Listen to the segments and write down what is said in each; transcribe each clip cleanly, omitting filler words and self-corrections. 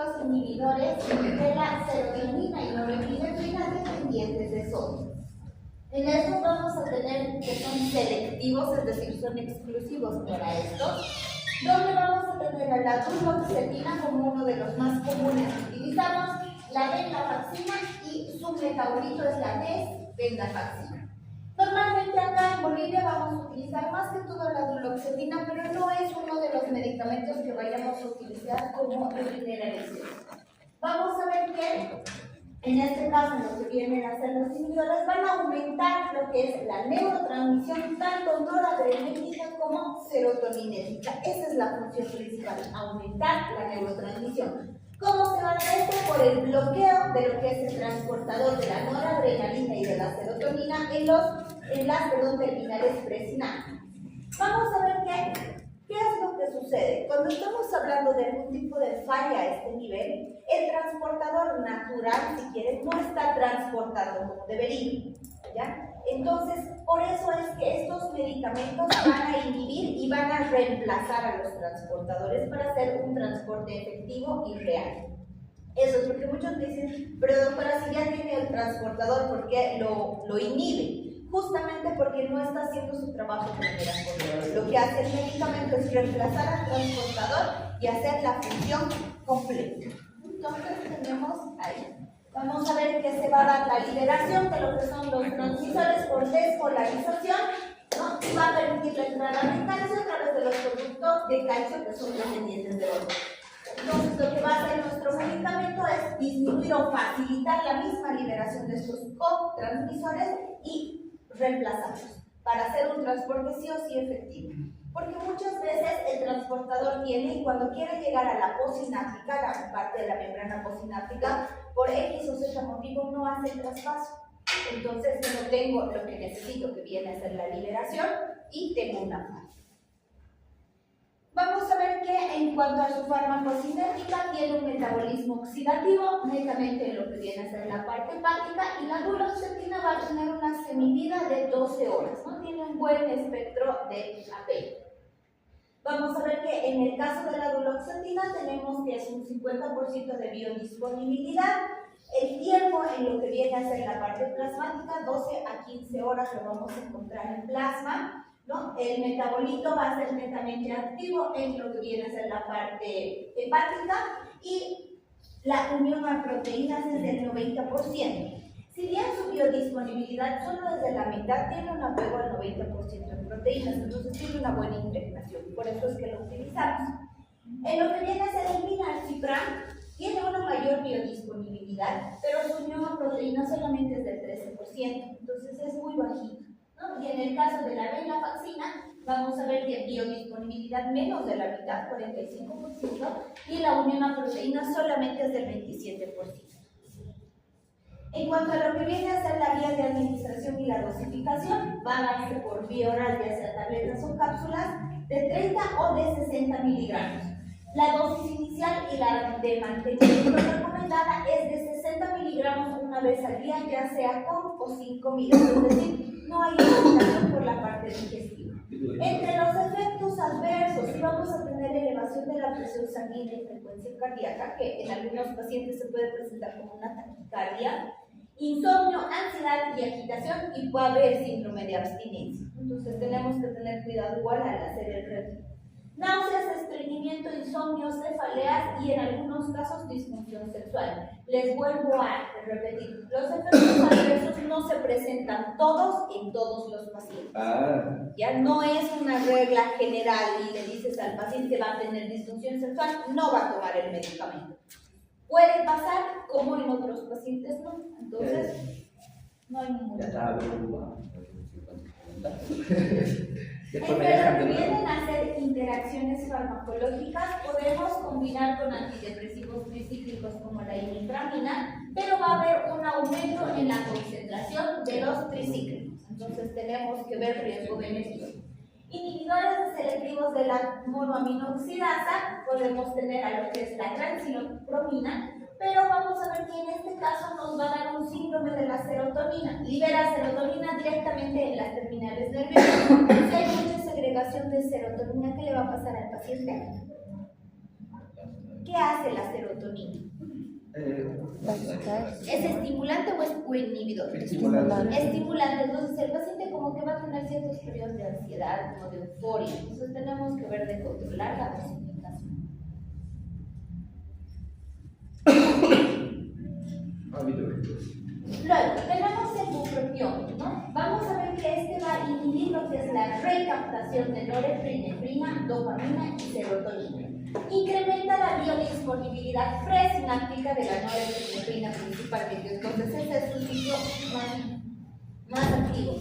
los inhibidores de la serotonina y norepinefrina dependientes de sodio. En estos vamos a tener que son selectivos, es decir, son exclusivos para estos, donde vamos a tener a la duloxetina como uno de los más comunes que utilizamos, la venlafaxina y su metabolito es la desvenlafaxina. Normalmente acá en Bolivia vamos a utilizar más que todo la duloxetina, pero no es uno de los medicamentos que vayamos a utilizar como de primera elección. Vamos a ver que en este caso lo que vienen a hacer los inhibidores van a aumentar lo que es la neurotransmisión tanto noradrenérgica como serotoninérgica. Esa es la función principal, aumentar la neurotransmisión. ¿Cómo se va a dar esto? Por el bloqueo de lo que es el transportador de la noradrenalina y de la serotonina en las terminales presinales. Vamos a ver qué es lo que sucede. Cuando estamos hablando de algún tipo de falla a este nivel, el transportador natural, si quieres, no está transportando como debería, ¿ya? Entonces, por eso es que estos medicamentos van a inhibir y van a reemplazar a los transportadores para hacer un transporte efectivo y real. Eso es porque muchos dicen, pero doctora, si ya tiene el transportador, ¿por qué lo inhibe? Justamente porque no está haciendo su trabajo de manera correcta. Lo que hace el medicamento es reemplazar al transportador y hacer la función completa. Entonces tenemos ahí. Vamos a ver que se va a dar la liberación de lo que son los transmisores por despolarización, ¿no? Y va a permitir la entrada de calcio a través de los productos de calcio que son dependientes de oro. Entonces lo que va a hacer nuestro medicamento es disminuir o facilitar la misma liberación de estos cotransmisores y reemplazarlos para hacer un transporte sí o sí efectivo. Porque muchas veces el transportador tiene, y cuando quiere llegar a la posináptica, la parte de la membrana posináptica, por X o Z motivo no hace el traspaso. Entonces no tengo lo que necesito, que viene a ser la liberación, y tengo una falla. Vamos a ver que en cuanto a su farmacocinética tiene un metabolismo oxidativo, netamente en lo que viene a ser la parte hepática, y la duloxetina va a tener una semivida de 12 horas, ¿no? Tiene un buen espectro de apego. Vamos a ver que en el caso de la duloxetina tenemos que es un 50% de biodisponibilidad. El tiempo en lo que viene a ser la parte plasmática, 12 a 15 horas lo vamos a encontrar en plasma, ¿no? El metabolito va a ser netamente activo en lo que viene a ser la parte hepática y la unión a proteínas es del 90%. Si bien su biodisponibilidad solo desde la mitad tiene un apego al 90% en proteínas, entonces tiene una buena impregnación, por eso es que lo utilizamos. En lo que viene a ser el vinalcipran, tiene una mayor biodisponibilidad, pero su unión a proteínas solamente es del 13%, entonces es muy bajito, ¿no? Y en el caso de la venlafaxina, vamos a ver que biodisponibilidad menos de la mitad, 45%, y la unión a proteínas solamente es del 27%. En cuanto a lo que viene a ser la vía de administración y la dosificación, va a darse por vía oral, ya sea tabletas o cápsulas, de 30 o de 60 miligramos. La dosis inicial y la de mantenimiento recomendada es de 60 miligramos una vez al día, ya sea con o sin comida, es decir, no hay limitación por la parte digestiva. Entre los efectos adversos, sí vamos a tener elevación de la presión sanguínea y frecuencia cardíaca, que en algunos pacientes se puede presentar como una taquicardia, insomnio, ansiedad y agitación, y puede haber síndrome de abstinencia. Entonces tenemos que tener cuidado igual al hacer el retiro. Náuseas, estreñimiento, insomnio, cefaleas y en algunos casos disfunción sexual. Les vuelvo a repetir, los efectos adversos no se presentan todos en todos los pacientes. Ya no es una regla general y le dices al paciente que va a tener disfunción sexual, no va a tomar el medicamento. Puede pasar como en otros pacientes no, entonces no hay ningún problema. Entre lo que vienen a ser interacciones farmacológicas, podemos combinar con antidepresivos tricíclicos como la imipramina, pero va a haber un aumento en la concentración de los tricíclicos. Entonces tenemos que ver riesgo-beneficio. Inhibidores selectivos de la monoaminoxidasa, podemos tener a lo que es la grancilopramina, pero vamos a ver que en este caso nos va a dar un síndrome de la serotonina. Libera serotonina directamente en las terminales nerviosas. Si hay mucha segregación de serotonina, ¿qué le va a pasar al paciente? ¿Qué hace la serotonina? ¿Es estimulante o es inhibidor? Estimulante. Entonces el paciente como que va a tener ciertos periodos de ansiedad, como de euforia. Entonces tenemos que ver de controlar la dosificación. Luego, tenemos el bupropión, ¿no? Vamos a ver que este va a inhibir lo que es la recaptación de norepinefrina, dopamina y serotonina. Incrementa la biodisponibilidad presináptica de la norepinefrina principalmente. Entonces, este es un sitio más activo.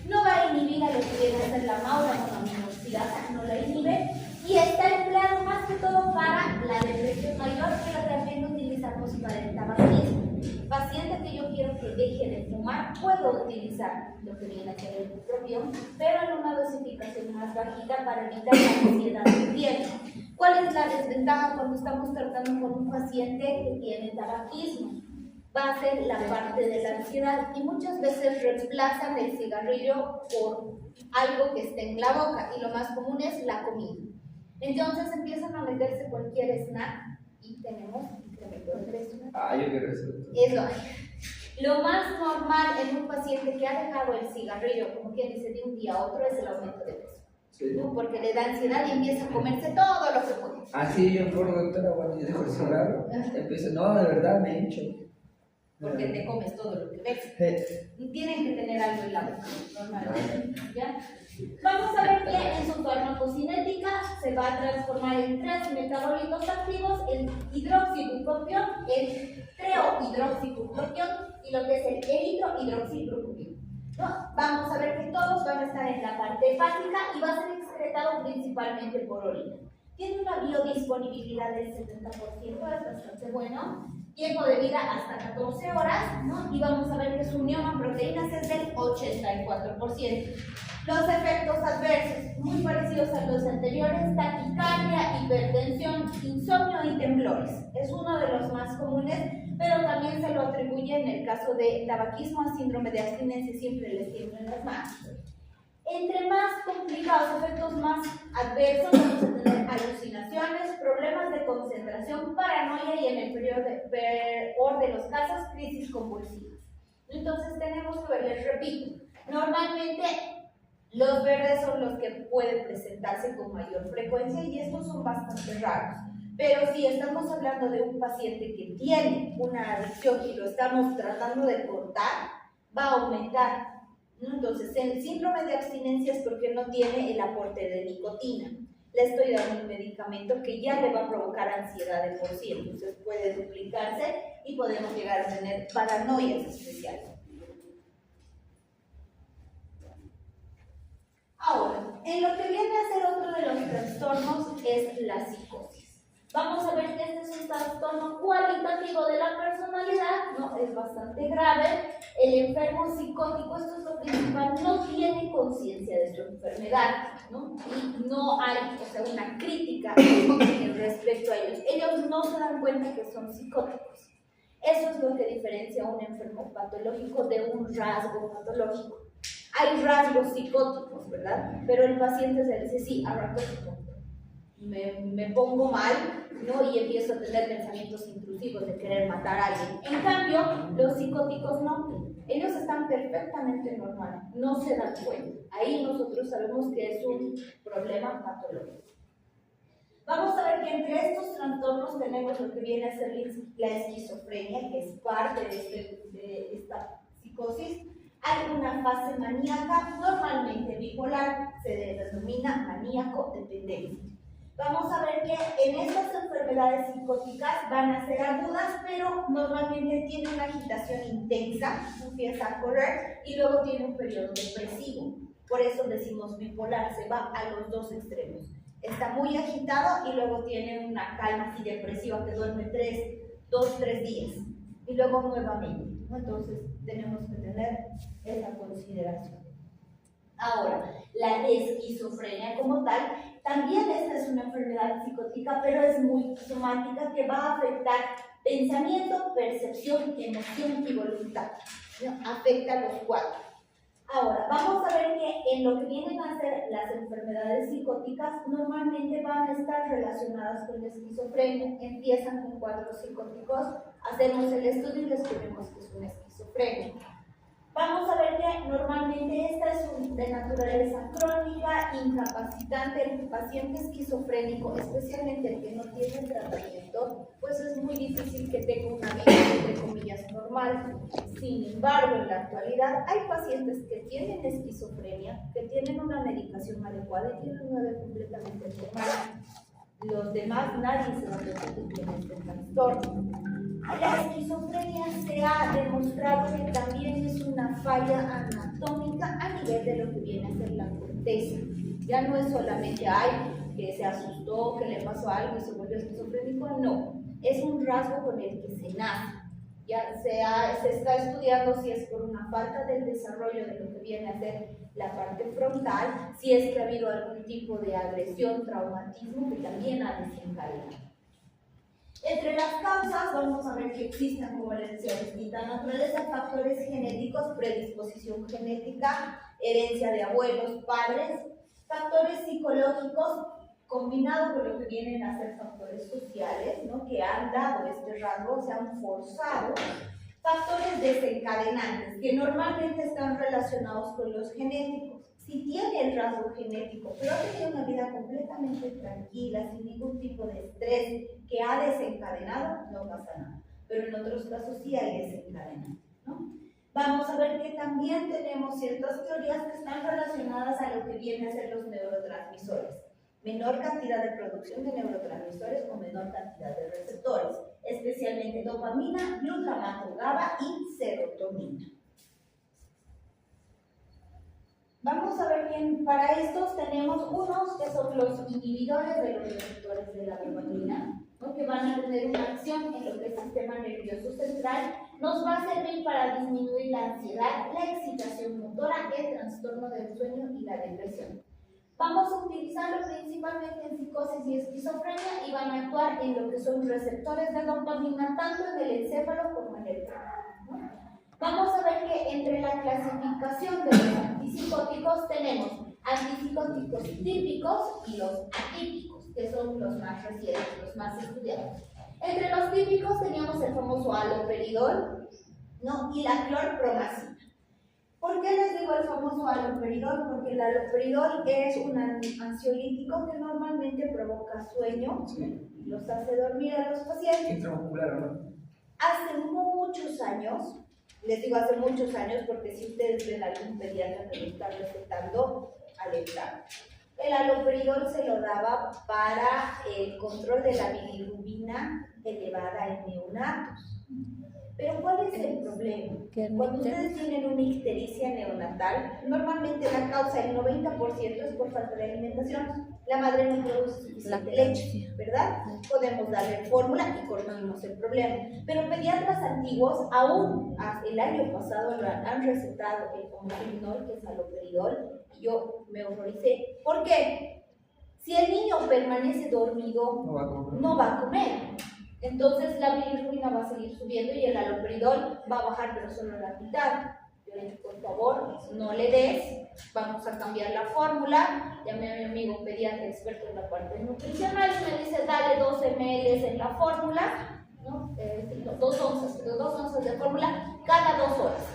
No va a inhibir a lo que viene a ser la monoaminoxidasa, no la inhibe. Y está empleado más que todo para la depresión mayor, pero también lo utilizamos para el tabaquismo. Paciente que yo quiero que deje de fumar, puedo utilizar lo que viene a ser el bupropión, pero en una dosificación más bajita para evitar la ansiedad que tiene. ¿Cuál es la desventaja cuando estamos tratando con un paciente que tiene tabaquismo? Va a ser la parte de la ansiedad y muchas veces reemplazan el cigarrillo por algo que esté en la boca y lo más común es la comida. Entonces empiezan a meterse cualquier snack y tenemos incremento de presión. Yo quiero eso. Eso. Lo más normal en un paciente que ha dejado el cigarrillo, como quien dice, de un día a otro, es el aumento de peso. Sí. ¿No? Porque le da ansiedad y empieza a comerse todo lo que puede. Así yo por doctora, cuando yo dejo el cigarro, empiezo, no, de verdad me hincho. Porque te comes todo lo que ves. Y tienen que tener algo en la boca, normalmente. ¿Ya? Vamos a ver que en su farmacocinética se va a transformar en 3 metabolitos activos: el hidroxibupropión, el treohidroxibupropión y lo que es el eritrohidroxibupropión. ¿No? Vamos a ver que todos van a estar en la parte hepática y va a ser excretado principalmente por orina. Tiene una biodisponibilidad del 70%, es bastante bueno. Tiempo de vida hasta 14 horas, ¿no? Y vamos a ver que su unión a proteínas es del 84%. Los efectos adversos, muy parecidos a los anteriores: taquicardia, hipertensión, insomnio y temblores. Es uno de los más comunes, pero también se lo atribuye en el caso de tabaquismo a síndrome de abstinencia, siempre les tiemblan las manos. Entre más complicados, efectos más adversos, vamos a tener alucinaciones, problemas de concentración, paranoia y en el peor de los casos, crisis convulsivas. Entonces tenemos que ver, les repito, normalmente los verdes son los que pueden presentarse con mayor frecuencia y estos son bastante raros. Pero si estamos hablando de un paciente que tiene una adicción y lo estamos tratando de cortar, va a aumentar. Entonces, el síndrome de abstinencia es porque no tiene el aporte de nicotina. Le estoy dando un medicamento que ya le va a provocar ansiedad de por sí, entonces puede duplicarse y podemos llegar a tener paranoias especiales. Ahora, en lo que viene a ser otro de los trastornos es la psicosis. Vamos a ver que este es un trastorno cualitativo de la personalidad, ¿no? Es bastante grave. El enfermo psicótico, esto es lo principal, no tiene conciencia de su enfermedad, ¿no? Y no hay, una crítica respecto a ellos. Ellos no se dan cuenta que son psicóticos. Eso es lo que diferencia a un enfermo patológico de un rasgo patológico. Hay rasgos psicóticos, ¿verdad? Pero el paciente se dice, sí, a ratos me pongo mal, ¿no? Y empiezo a tener pensamientos intrusivos de querer matar a alguien. En cambio, los psicóticos no. Ellos están perfectamente normales, no se dan cuenta. Ahí nosotros sabemos que es un problema patológico. Vamos a ver que entre estos trastornos tenemos lo que viene a ser la esquizofrenia, que es parte de esta psicosis. Hay una fase maníaca, normalmente bipolar, se denomina maníaco dependencia. Vamos a ver que en estas enfermedades psicóticas van a ser agudas, pero normalmente tiene una agitación intensa, empieza a correr y luego tiene un periodo depresivo. Por eso decimos bipolar, se va a los dos extremos. Está muy agitado y luego tiene una calma así depresiva que duerme 2-3 días y luego nuevamente, ¿no? Entonces tenemos que tener esa consideración. Ahora, la esquizofrenia como tal, también esta es una enfermedad psicótica, pero es muy somática, que va a afectar pensamiento, percepción, emoción y voluntad, ¿no? Afecta a los cuatro. Ahora, vamos a ver que en lo que vienen a ser las enfermedades psicóticas, normalmente van a estar relacionadas con la esquizofrenia. Empiezan con cuadros psicóticos, hacemos el estudio y descubrimos que es una esquizofrenia. Vamos a ver que normalmente esta es de naturaleza crónica, incapacitante. El paciente esquizofrénico, especialmente el que no tiene tratamiento, pues es muy difícil que tenga una vida, entre comillas, normal. Sin embargo, en la actualidad hay pacientes que tienen esquizofrenia, que tienen una medicación adecuada y tienen una vida completamente normal. Los demás, nadie se va a repetir que tiene este trastorno. La esquizofrenia se ha demostrado que también es una falla anatómica a nivel de lo que viene a ser la corteza. Ya no es solamente, ay, que se asustó, que le pasó algo y se volvió esquizofrénico, no. Es un rasgo con el que se nace. Ya se está estudiando si es por una falta del desarrollo de lo que viene a ser la parte frontal, si es que ha habido algún tipo de agresión, traumatismo que también ha desencadenado. Entre las causas vamos a ver que existen, como les decía, de distinta naturaleza, factores genéticos, predisposición genética, herencia de abuelos, padres, factores psicológicos, combinado con lo que vienen a ser factores sociales, ¿no?, que han dado este rasgo, se han forzado, factores desencadenantes, que normalmente están relacionados con los genéticos. Si tiene el rasgo genético, pero ha tenido una vida completamente tranquila, sin ningún tipo de estrés que ha desencadenado, no pasa nada. Pero en otros casos sí hay desencadenantes, ¿no? Vamos a ver que también tenemos ciertas teorías que están relacionadas a lo que vienen a ser los neurotransmisores. Menor cantidad de producción de neurotransmisores o menor cantidad de receptores, especialmente dopamina, glutamato GABA y serotonina. Vamos a ver bien, para estos tenemos unos que son los inhibidores de los receptores de la dopamina, ¿no?, que van a tener una acción en lo que es el sistema nervioso central. Nos va a servir para disminuir la ansiedad, la excitación motora, el trastorno del sueño y la depresión. Vamos a utilizarlo principalmente en psicosis y esquizofrenia y van a actuar en lo que son receptores de dopamina, tanto en el encéfalo como en el cerebro, ¿no? Vamos a ver que entre la clasificación de los antipsicóticos tenemos antipsicóticos típicos y los atípicos, que son los más recientes, los más estudiados. Entre los típicos teníamos el famoso haloperidol, ¿no?, y la clorpromazina. ¿Por qué les digo el famoso haloperidol? Porque el haloperidol es un ansiolítico que normalmente provoca sueño, y los hace dormir a los pacientes. Intramuscular, ¿no? Hace muchos años, les digo hace muchos años porque si ustedes ven a algún pediatra que lo está recetando, alerta. El haloperidol se lo daba para el control de la bilirrubina elevada en neonatos. Pero ¿cuál es el problema? Cuando ustedes tienen una ictericia neonatal, normalmente la causa, el 90% es por falta de alimentación. La madre no produce suficiente leche, ¿verdad? Podemos darle fórmula y corregimos el problema. Pero pediatras antiguos, aún el año pasado, han recetado el homogeninol, que es haloperidol, y yo me horroricé. ¿Por qué? Si el niño permanece dormido, no va a comer. Entonces la bilirrubina va a seguir subiendo y el haloperidol va a bajar, pero solo la mitad. Yo le digo, por favor, no le des, vamos a cambiar la fórmula. Llamé a mi amigo pediatra experto en la parte nutricional y me dice, dale 2 ml en la fórmula, ¿no? 2 onzas de fórmula cada 2 horas.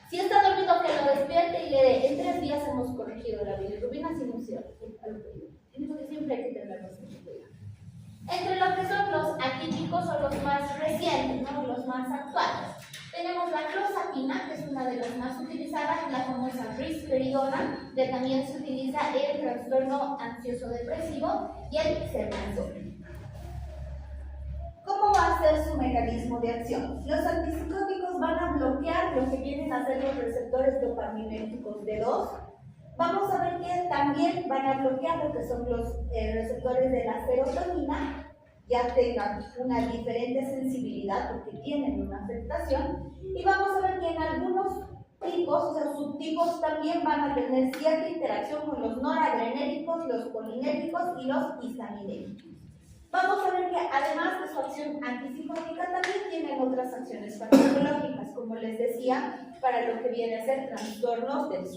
Si está dormido, que lo despierte y le dé. En 3 días hemos corregido la bilirrubina sin usar el haloperidol. Digo que siempre hay que tenerlo en cuenta. Entre los que son los atípicos o los más recientes, ¿no?, los más actuales, tenemos la clozapina, que es una de las más utilizadas, la famosa risperidona, que también se utiliza en el trastorno ansioso-depresivo, y el sertraxona. ¿Cómo va a ser su mecanismo de acción? Los antipsicóticos van a bloquear lo que vienen a ser los receptores dopaminérgicos D2. Vamos a ver que también van a bloquear lo que son los receptores de la serotonina, ya tengan una diferente sensibilidad porque tienen una afectación. Y vamos a ver que en algunos tipos, o sea, subtipos, también van a tener cierta interacción con los noradrenérgicos, los colinérgicos y los histaminérgicos. Vamos a ver que además de su acción antipsicótica también tienen otras acciones farmacológicas, como les decía, para lo que viene a ser trastornos del sueño.